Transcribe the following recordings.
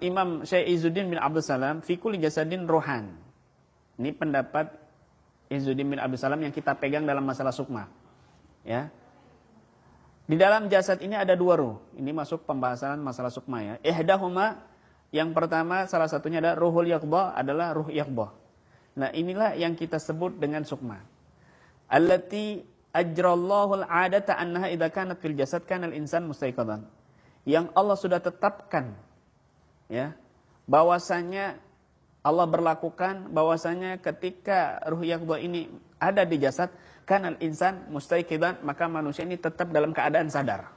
Imam Syekh Izzuddin bin Abdul Salam fi kulli jasadin ruhan. Ini pendapat Izzuddin bin Abdul Salam yang kita pegang dalam masalah sukma. Ya. Di dalam jasad ini ada dua ruh. Ini masuk pembahasan masalah sukma ya. Ihdahuma, yang pertama salah satunya ada ruhul yaqdha, adalah ruh yaqdha. Nah, inilah yang kita sebut dengan sukma. Allati ajrallahu al-'adata annaha idza kanat fil jasad kana al-insan mustaiqadhan. Yang Allah sudah tetapkan ya, bahwasanya Allah berlakukan bahwasanya ketika ruh yaqdha ini ada di jasad, kanal insan mustaiqidan, maka manusia ini tetap dalam keadaan sadar.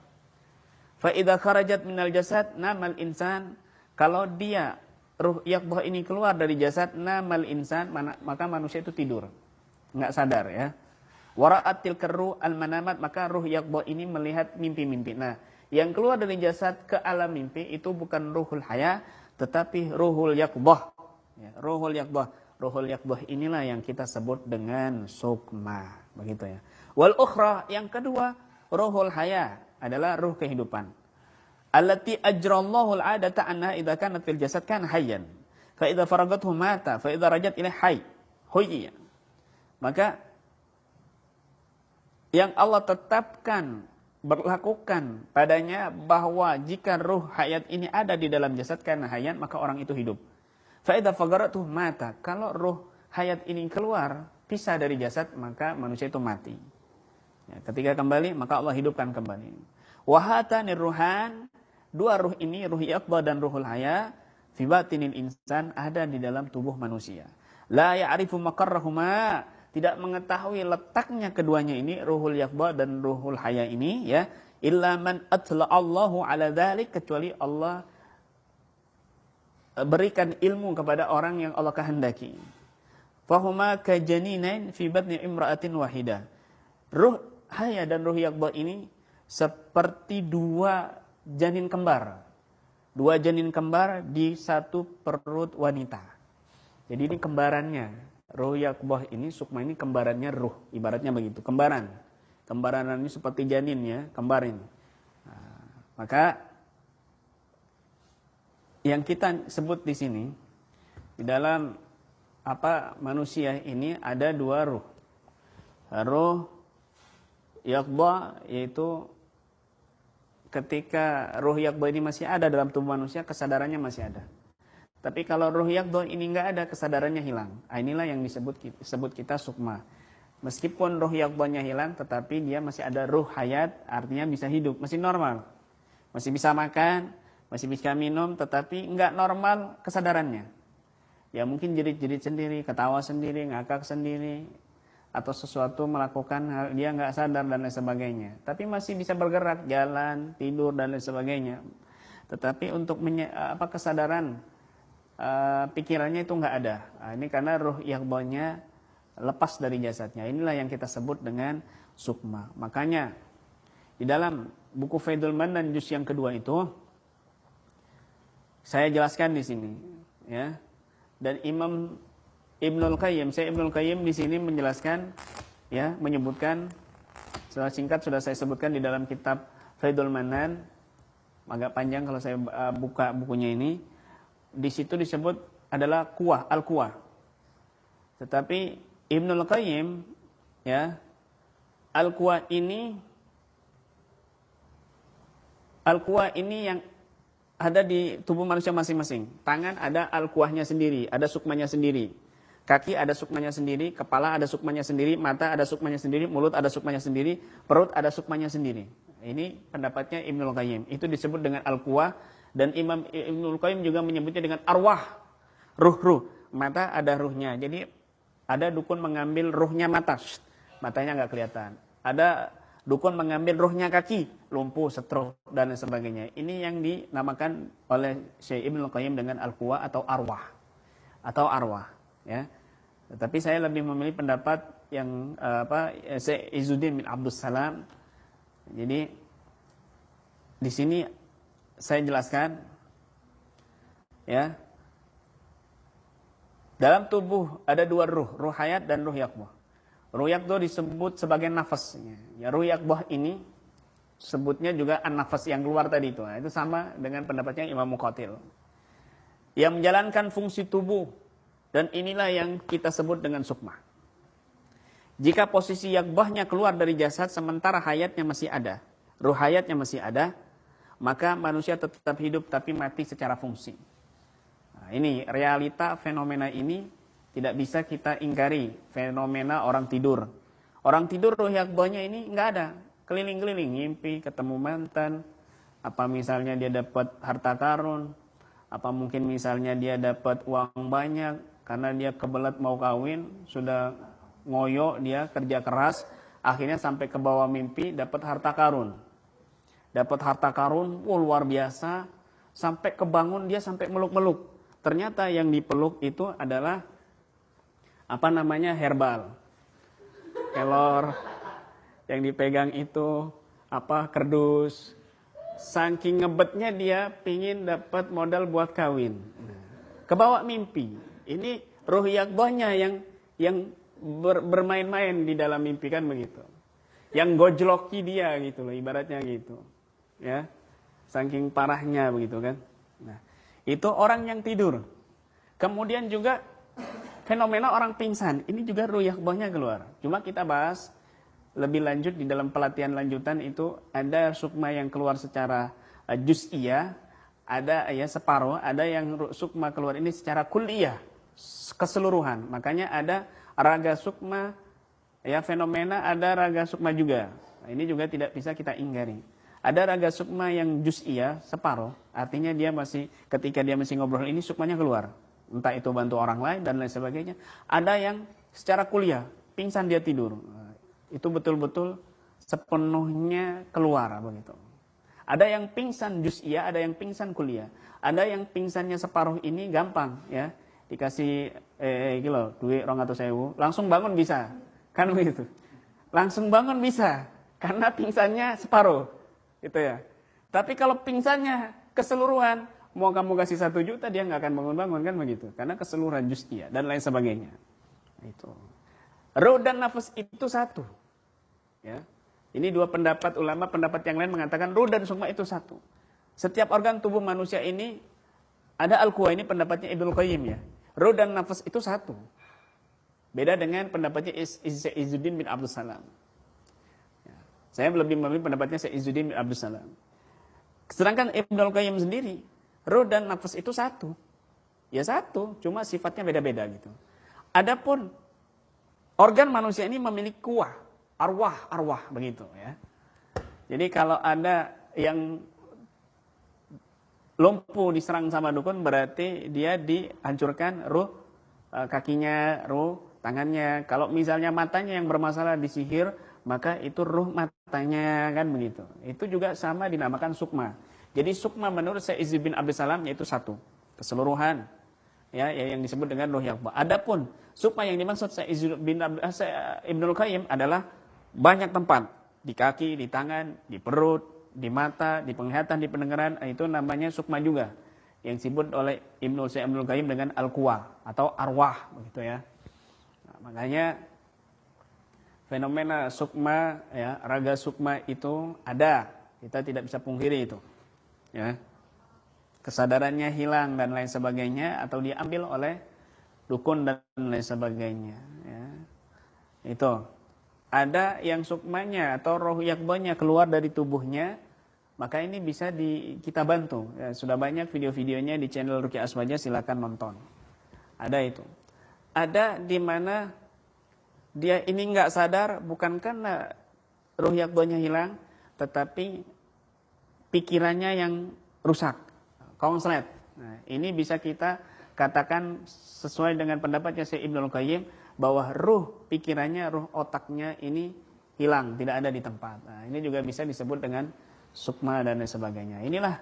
Fa idza kharajat minal jasad namal insan, kalau dia ruh yaqdha ini keluar dari jasad, namal insan, maka manusia itu tidur, enggak sadar ya. Wara'at tilkar ruh al-manamat, maka ruh yaqdha ini melihat mimpi-mimpi. Nah, yang keluar dari jasad ke alam mimpi itu bukan ruhul haya, tetapi ruhul yaqdha. Ya, ruhul yaqdha. Ruhul yaqdha inilah yang kita sebut dengan sukma, begitu ya. Wal ukhra, yang kedua, ruhul haya, adalah ruh kehidupan. Allati ajrallahu al-'adata annaha idza kanat fil jasad kana hayyan. Fa idza faragathu mata, fa idza rajat ila hayy. Huyya. Maka yang Allah tetapkan, berlakukan padanya bahwa jika ruh hayat ini ada di dalam jasad kana hayyan, maka orang itu hidup. Fa'idha fagaratuh mata. Kalau ruh hayat ini keluar, pisah dari jasad, maka manusia itu mati. Ya, ketika kembali, maka Allah hidupkan kembali. Wahatanir ruhan, dua ruh ini, ruh yaqdha dan ruhul haya, fi batinil insan, ada di dalam tubuh manusia. La ya'rifu maqarrahuma, tidak mengetahui letaknya keduanya ini, ruhul yaqdha dan ruhul haya ini, ya, illa man atla'allahu ala dhalik, kecuali Allah berikan ilmu kepada orang yang Allah kehendaki. Fahuma kajaninain fi batni imra'atin wahidah. Ruh haya dan ruh yaqdha ini seperti dua janin kembar. Dua janin kembar di satu perut wanita. Jadi ini kembarannya. Ruh yaqdha ini, sukma ini kembarannya ruh, ibaratnya begitu, kembaran. Kembaran ini seperti janin ya, kembar ini. Nah, maka yang kita sebut di sini, di dalam manusia ini ada dua ruh. Ruh yaqdha, yaitu ketika ruh yaqdha ini masih ada dalam tubuh manusia, kesadarannya masih ada. Tapi kalau ruh yaqdha ini enggak ada, kesadarannya hilang. Inilah yang disebut kita sukma. Meskipun ruh yaqdhanya hilang, tetapi dia masih ada ruh hayat, artinya bisa hidup, masih normal. Masih bisa makan, masih bisa minum, tetapi enggak normal kesadarannya. Ya mungkin jerit-jerit sendiri, ketawa sendiri, ngakak sendiri, atau sesuatu melakukan hal dia enggak sadar dan lain sebagainya. Tapi masih bisa bergerak, jalan, tidur dan lain sebagainya. Tetapi untuk kesadaran pikirannya itu enggak ada. Nah, ini karena ruh yaqdhanya lepas dari jasadnya. Inilah yang kita sebut dengan sukma. Makanya di dalam buku Faidul Manan juz yang kedua itu saya jelaskan di sini, ya. Dan Imam Ibnul Qayyim, saya Ibnul Qayyim di sini menjelaskan, ya, menyebutkan secara singkat sudah saya sebutkan di dalam kitab Faidul Manan, agak panjang kalau saya buka bukunya ini. Di situ disebut adalah kuah, al-kuah. Tetapi Ibnul Qayyim, ya, al-kuah ini yang ada di tubuh manusia masing-masing. Tangan ada al-kuahnya sendiri, ada sukmanya sendiri. Kaki ada sukmanya sendiri, kepala ada sukmanya sendiri, mata ada sukmanya sendiri, mulut ada sukmanya sendiri, perut ada sukmanya sendiri. Ini pendapatnya Ibnul Qayyim. Itu disebut dengan al-kuah, dan Imam Ibnul Qayyim juga menyebutnya dengan arwah, ruh-ruh. Mata ada ruhnya. Jadi ada dukun mengambil ruhnya mata, matanya nggak kelihatan. Ada dukun mengambil ruhnya kaki, lumpuh, stroke, dan sebagainya. Ini yang dinamakan oleh Syekh Ibnul Qayyim dengan al-quwa atau arwah. Ya. Tetapi saya lebih memilih pendapat yang Syekh Izzuddin bin Abdul Salam. Jadi di sini saya jelaskan, ya. Dalam tubuh ada dua ruh, ruh hayat dan ruh yaqdha. Ruh yaqdha disebut sebagai nafasnya. Ya, ruh yaqdha ini sebutnya juga an-nafas yang keluar tadi itu. Nah, itu sama dengan pendapatnya Imam Muqatil. Yang menjalankan fungsi tubuh, dan inilah yang kita sebut dengan sukma. Jika posisi yakbahnya keluar dari jasad sementara hayatnya masih ada, ruh hayatnya masih ada, maka manusia tetap hidup tapi mati secara fungsi. Nah, ini realita fenomena ini tidak bisa kita ingkari, fenomena orang tidur. Orang tidur ruh yakbahnya ini nggak ada, keliling-keliling, ngimpi, ketemu mantan, apa misalnya dia dapat harta karun, apa mungkin misalnya dia dapat uang banyak, karena dia kebelet mau kawin, sudah ngoyo dia kerja keras, akhirnya sampai ke bawah mimpi dapat harta karun. Dapat harta karun, luar biasa, sampai kebangun dia sampai meluk-meluk. Ternyata yang dipeluk itu adalah herbal. Kelor, yang dipegang itu kerdus. Saking ngebetnya dia pingin dapat modal buat kawin. Kebawa mimpi. Ini ruh yakbahnya yang bermain-main di dalam mimpi, kan begitu. Yang gojloki dia gitu loh, ibaratnya gitu. Ya. Saking parahnya begitu kan. Nah, itu orang yang tidur. Kemudian juga fenomena orang pingsan. Ini juga ruh yakbahnya keluar. Cuma kita bahas lebih lanjut di dalam pelatihan lanjutan itu ada sukma yang keluar secara juz'iyah, ada ya separuh, ada yang sukma keluar ini secara kulliyah, keseluruhan. Makanya ada raga sukma, ya fenomena, ada raga sukma juga. Nah, ini juga tidak bisa kita ingkari. Ada raga sukma yang juz'iyah, separuh, artinya dia masih, ketika dia masih ngobrol ini sukmanya keluar. Entah itu bantu orang lain dan lain sebagainya. Ada yang secara kuliah, pingsan dia tidur. Itu betul-betul sepenuhnya keluar begitu. Ada yang pingsan juz'iyah, ada yang pingsan kuliah. Ada yang pingsannya separuh ini gampang ya. Dikasih duit 200.000, langsung bangun bisa. Kan begitu. Langsung bangun bisa karena pingsannya separuh. Gitu ya. Tapi kalau pingsannya keseluruhan, mau kamu kasih 1 juta dia nggak akan bangun-bangun, kan begitu. Karena keseluruhan juz'iyah dan lain sebagainya. Itu. Ruh dan nafas itu satu. Ya. Ini dua pendapat ulama, pendapat yang lain mengatakan ruh dan sukma itu satu. Setiap organ tubuh manusia ini ada al-Quwa, ini pendapatnya Ibnul Qayyim ya. Ruh dan nafas itu satu. Beda dengan pendapatnya Izzuddin bin Abdul Salam. Ya. Saya lebih memilih pendapatnya Izzuddin bin Abdul Salam. Sedangkan Ibnul Qayyim sendiri, ruh dan nafas itu satu. Ya satu, cuma sifatnya beda-beda gitu. Adapun organ manusia ini memiliki kuah, arwah begitu ya. Jadi kalau ada yang lumpuh diserang sama dukun, berarti dia dihancurkan ruh kakinya, ruh tangannya. Kalau misalnya matanya yang bermasalah disihir, maka itu ruh matanya, kan begitu. Itu juga sama dinamakan sukma. Jadi sukma menurut Izzuddin bin Abdul Salam yaitu satu, keseluruhan. Ya, yang disebut dengan ruh yakbah. Adapun sukma yang dimaksud Ibnul Qayyim adalah banyak tempat, di kaki, di tangan, di perut, di mata, di penglihatan, di pendengaran, itu namanya sukma juga. Yang disebut oleh Ibnul Qayyim dengan al-Quwa atau arwah begitu ya. Nah, makanya fenomena sukma ya, raga sukma itu ada. Kita tidak bisa pungkiri itu. Ya. Kesadarannya hilang dan lain sebagainya, atau diambil oleh dukun dan lain sebagainya ya. Itu ada yang sukmanya atau roh yakbahnya keluar dari tubuhnya, maka ini bisa kita bantu ya. Sudah banyak video-videonya di channel Ruqyah Aswaja, silakan nonton. Ada itu. Ada di mana dia ini nggak sadar, bukan karena roh yakbahnya hilang, tetapi pikirannya yang rusak, konslet. Nah, ini bisa kita katakan sesuai dengan pendapatnya Ibnul Qayyim, bahwa ruh pikirannya, ruh otaknya ini hilang, tidak ada di tempat. Nah, ini juga bisa disebut dengan sukma dan lain sebagainya. Inilah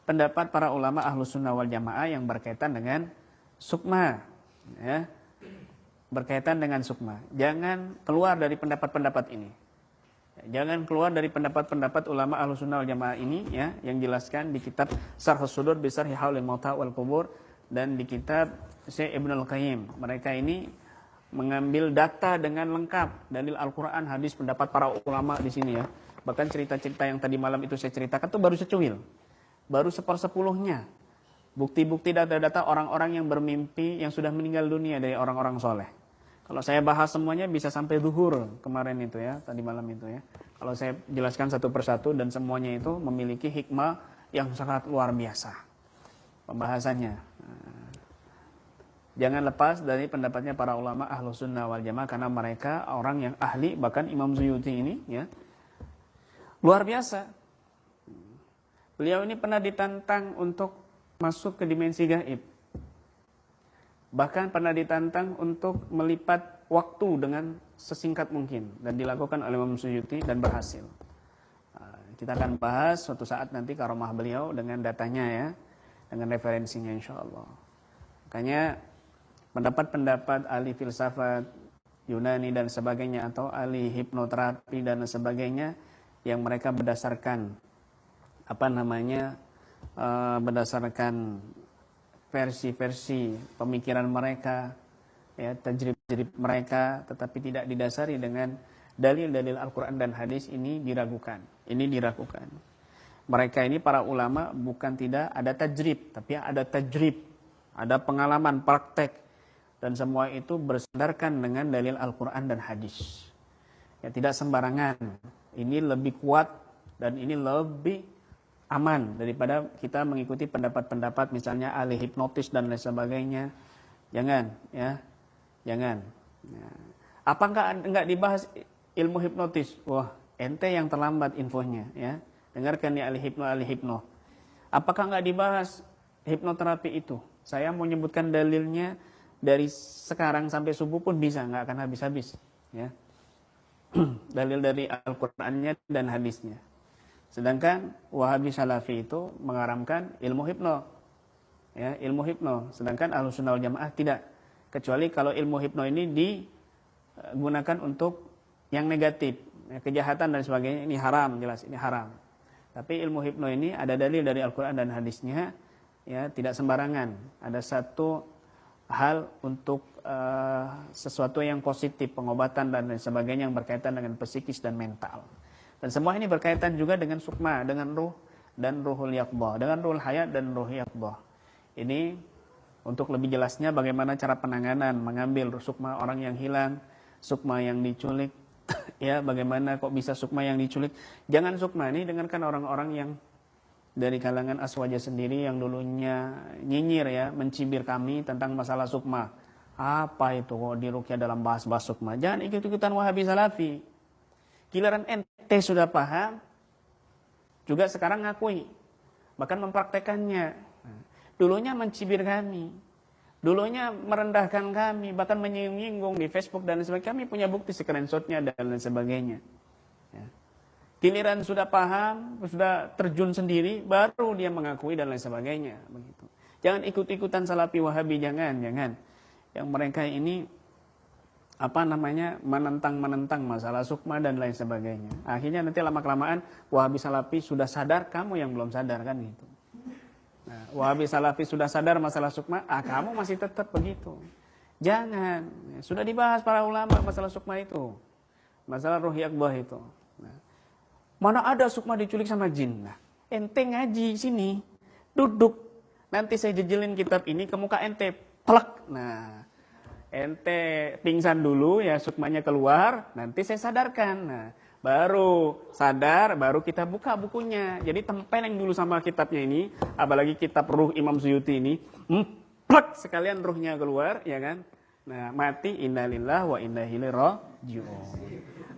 pendapat para ulama Ahlus Sunnah wal Jamaah yang berkaitan dengan sukma. Ya. Berkaitan dengan sukma. Jangan keluar dari pendapat-pendapat ini. Jangan keluar dari pendapat-pendapat ulama Ahlus Sunnah wal Jamaah ini ya, yang jelaskan di kitab Syarhus Sudur bi Syarhi Haulil Mauta wal Qubur dan di kitab Syekh Ibnul Qayyim. Mereka ini mengambil data dengan lengkap, dalil Al-Quran, hadis, pendapat para ulama di sini ya. Bahkan cerita-cerita yang tadi malam itu saya ceritakan itu baru secuil, baru 1/10-nya. Bukti-bukti data-data orang-orang yang bermimpi yang sudah meninggal dunia dari orang-orang soleh. Kalau saya bahas semuanya bisa sampai zuhur kemarin itu ya, tadi malam itu ya. Kalau saya jelaskan satu persatu dan semuanya itu memiliki hikmah yang sangat luar biasa pembahasannya. Jangan lepas dari pendapatnya para ulama Ahlus Sunnah wal Jamaah karena mereka orang yang ahli, bahkan Imam Suyuti ini ya luar biasa. Beliau ini pernah ditantang untuk masuk ke dimensi gaib. Bahkan pernah ditantang untuk melipat waktu dengan sesingkat mungkin dan dilakukan oleh Imam Suyuti dan berhasil. Kita akan bahas suatu saat nanti karomah beliau dengan datanya ya, dengan referensinya insyaallah. Makanya pendapat-pendapat ahli filsafat Yunani dan sebagainya atau ahli hipnoterapi dan sebagainya yang mereka berdasarkan berdasarkan versi-versi pemikiran mereka ya, tajrib-tajrib mereka, tetapi tidak didasari dengan dalil-dalil Al-Quran dan hadis, ini diragukan. Mereka ini para ulama bukan tidak ada tajrib, tapi ada tajrib, ada pengalaman praktek. Dan semua itu bersandarkan dengan dalil Al-Quran dan hadis. Ya, tidak sembarangan. Ini lebih kuat dan ini lebih aman daripada kita mengikuti pendapat-pendapat misalnya ahli hipnotis dan lain sebagainya. Jangan, ya. Jangan. Ya. Apa enggak dibahas ilmu hipnotis? Wah, ente yang terlambat infonya, ya. Dengarkan ya ahli hipno. Apakah enggak dibahas hipnoterapi itu? Saya mau menyebutkan dalilnya dari sekarang sampai subuh pun bisa, nggak akan habis-habis ya. Dalil dari Al-Qur'annya dan hadisnya. Sedangkan Wahabi Salafi itu mengharamkan ilmu hipno. Ya, ilmu hipno. Sedangkan Ahlus Sunnah wal Jamaah tidak. Kecuali kalau ilmu hipno ini digunakan untuk yang negatif, ya, kejahatan dan sebagainya, ini haram, jelas ini haram. Tapi ilmu hipno ini ada dalil dari Al-Qur'an dan hadisnya, ya, tidak sembarangan. Ada satu hal untuk sesuatu yang positif, pengobatan dan lain sebagainya yang berkaitan dengan psikis dan mental. Dan semua ini berkaitan juga dengan sukma, dengan ruh dan ruhul yaqdah, dengan ruhul hayat dan ruh yaqdah. Ini untuk lebih jelasnya bagaimana cara penanganan mengambil sukma orang yang hilang, sukma yang diculik, ya, bagaimana kok bisa sukma yang diculik. Jangan sukma ini dengarkan orang-orang yang dari kalangan Aswaja sendiri yang dulunya nyinyir ya, mencibir kami tentang masalah sukma. Apa itu kok diruqyah dalam bahas-bahas sukma? Jangan ikut-ikutan Wahabi Salafi. Giliran ente sudah paham, juga sekarang ngakui, bahkan mempraktekannya. Dulunya mencibir kami, dulunya merendahkan kami, bahkan menyinggung di Facebook dan sebagainya. Kami punya bukti screenshotnya dan lain sebagainya. Ya. Giliran sudah paham, sudah terjun sendiri, baru dia mengakui dan lain sebagainya. Begitu. Jangan ikut-ikutan Salafi Wahabi, jangan. Yang mereka ini menentang masalah sukma dan lain sebagainya. Akhirnya nanti lama-kelamaan Wahabi Salafi sudah sadar, kamu yang belum sadar kan gitu. Nah, Wahabi Salafi sudah sadar masalah sukma, kamu masih tetap begitu. Jangan. Sudah dibahas para ulama masalah sukma itu, masalah ruh yaqdah itu. Nah, mana ada sukma diculik sama jin? Nah, ente ngaji sini, duduk. Nanti saya jejelin kitab ini ke muka ente, plek. Nah, ente pingsan dulu ya, sukmanya keluar, nanti saya sadarkan. Nah, baru sadar, baru kita buka bukunya. Jadi tempeleng dulu sama kitabnya ini, apalagi kitab Ruh Imam Suyuti ini, plek sekalian ruhnya keluar, ya kan? Nah, mati, innalillahi wa inna ilaihi raji'un.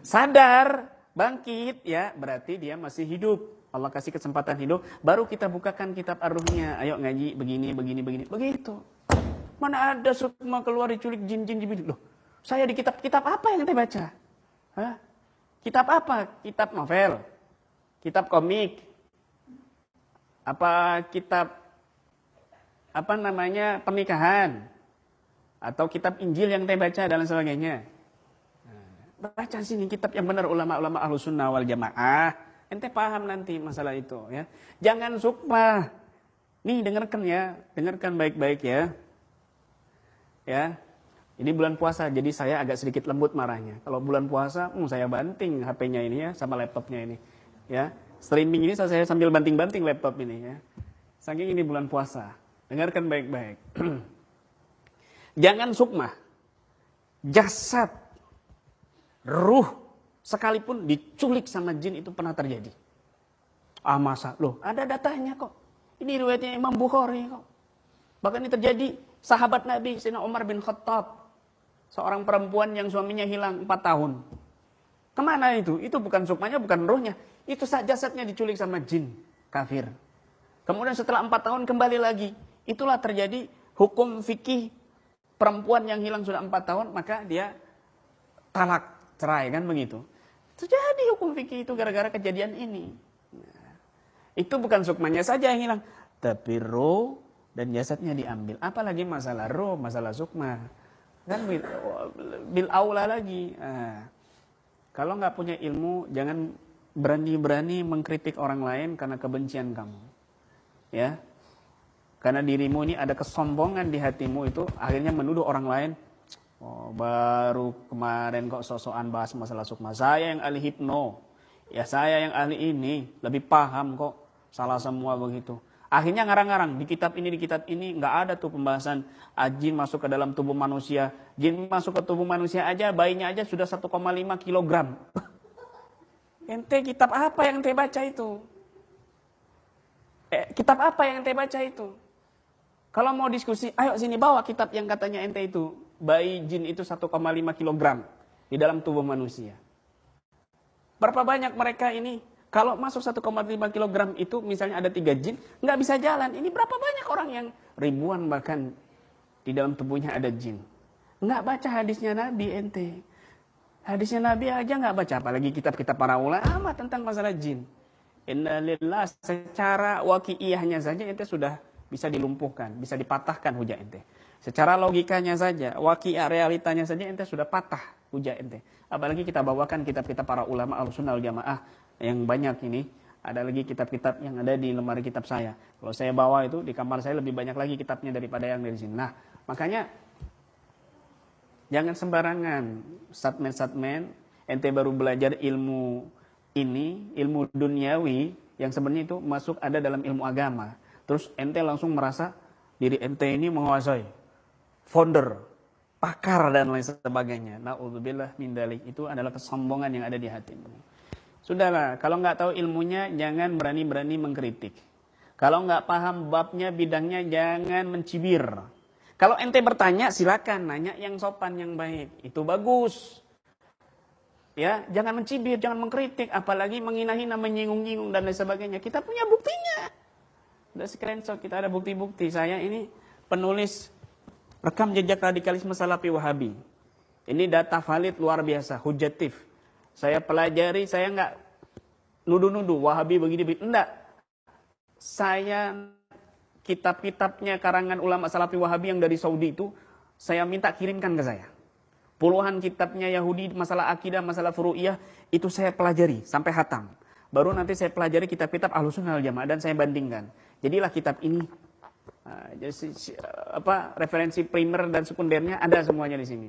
Sadar, bangkit ya, berarti dia masih hidup. Allah kasih kesempatan hidup, baru kita bukakan kitab Ar-Ruhnya. Ayo ngaji begini, begitu. Mana ada sukma keluar diculik jin-jin. Loh, saya di kitab apa yang ente baca? Hah? Kitab apa? Kitab novel? Kitab komik? Apa kitab pernikahan? Atau kitab Injil yang ente baca dan sebagainya? Baca sini kitab yang benar ulama-ulama Ahlus Sunnah wal Jamaah. Ente paham nanti masalah itu ya. Jangan sukma. Nih dengarkan baik-baik ya. Ya. Ini bulan puasa, jadi saya agak sedikit lembut marahnya. Kalau bulan puasa, saya banting HP-nya ini ya, sama laptopnya ini. Ya, streaming ini saya sambil banting-banting laptop ini ya. Saking ini bulan puasa. Dengarkan baik-baik. Jangan sukma. Jasad, ruh, sekalipun diculik sama jin itu pernah terjadi. Masa? Loh, ada datanya kok. Ini riwayatnya Imam Bukhari kok. Bahkan ini terjadi sahabat Nabi, Sayyidina Umar bin Khattab. Seorang perempuan yang suaminya hilang 4 tahun. Kemana itu? Itu bukan sukmanya, bukan ruhnya. Itu jasadnya diculik sama jin kafir. Kemudian setelah 4 tahun kembali lagi. Itulah terjadi hukum fikih perempuan yang hilang sudah 4 tahun, maka dia talak, cerai kan begitu. Terjadi hukum fikih itu gara-gara kejadian ini. Nah, itu bukan sukmanya saja yang hilang. Tapi ruh dan jasadnya diambil. Apalagi masalah ruh, masalah sukma. Kan bil aula lagi. Kalau nggak punya ilmu, jangan berani-berani mengkritik orang lain karena kebencian kamu. Ya, karena dirimu ini ada kesombongan di hatimu itu, akhirnya menuduh orang lain. Baru kemarin kok sosokan bahas masalah sukma. Saya yang ahli hipno, ya saya yang ahli ini, lebih paham kok. Salah semua begitu. Akhirnya ngarang-ngarang, di kitab ini nggak ada tuh pembahasan jin masuk ke dalam tubuh manusia. Jin masuk ke tubuh manusia aja, bayinya aja sudah 1,5 kilogram. Ente kitab apa yang ente baca itu? Kitab apa yang ente baca itu? Kalau mau diskusi, ayo sini bawa kitab yang katanya ente itu. Bayi jin itu 1,5 kilogram di dalam tubuh manusia. Berapa banyak mereka ini? Kalau masuk 1,5 kilogram itu misalnya ada 3 jin, nggak bisa jalan. Ini berapa banyak orang yang ribuan bahkan di dalam tubuhnya ada jin. Nggak baca hadisnya Nabi ente. Hadisnya Nabi aja nggak baca, apalagi kitab-kitab para ulama tentang masalah jin. Innalillah, secara waqi'iyahnya saja ente sudah bisa dilumpuhkan, bisa dipatahkan hujah ente. Secara logikanya saja, waqi'ah realitanya saja ente sudah patah hujah ente. Apalagi kita bawakan kitab-kitab para ulama Ahlussunnah wal Jamaah yang banyak ini. Ada lagi kitab-kitab yang ada di lemari kitab saya. Kalau saya bawa itu di kamar saya lebih banyak lagi kitabnya daripada yang dari sini. Nah, makanya jangan sembarangan satmen-satmen ente baru belajar ilmu ini, ilmu duniawi yang sebenarnya itu masuk ada dalam ilmu agama. Terus ente langsung merasa diri ente ini menguasai, founder, pakar dan lain sebagainya. Na'udzubillah min dzalik. Itu adalah kesombongan yang ada di hatimu. Sudahlah, kalau nggak tahu ilmunya, jangan berani-berani mengkritik. Kalau nggak paham babnya, bidangnya, jangan mencibir. Kalau ente bertanya, silakan nanya yang sopan, yang baik. Itu bagus. Ya, jangan mencibir, jangan mengkritik, apalagi menghina-hina, menyinggung-nyinggung dan lain sebagainya. Kita punya buktinya. Udah screenshot, kita ada bukti-bukti. Saya ini penulis rekam jejak radikalisme Salafi Wahabi. Ini data valid luar biasa, hujatif. Saya pelajari, saya nggak nuduh-nuduh Wahabi begini, enggak. Saya kitab-kitabnya karangan ulama Salafi Wahabi yang dari Saudi itu saya minta kirimkan ke saya. Puluhan kitabnya Yahudi masalah akidah, masalah furu'iyah itu saya pelajari sampai hatam. Baru nanti saya pelajari kitab-kitab Ahlussunnah wal Jamaah dan saya bandingkan. Jadilah kitab ini referensi primer dan sekundernya ada semuanya di sini.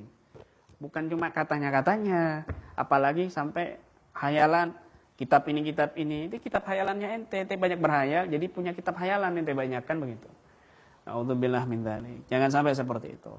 Bukan cuma katanya-katanya, apalagi sampai hayalan, kitab ini, itu kitab hayalannya ente banyak berhayal, jadi punya kitab hayalan ente banyak kan begitu. Na'udzubillah min dzalik. Jangan sampai seperti itu.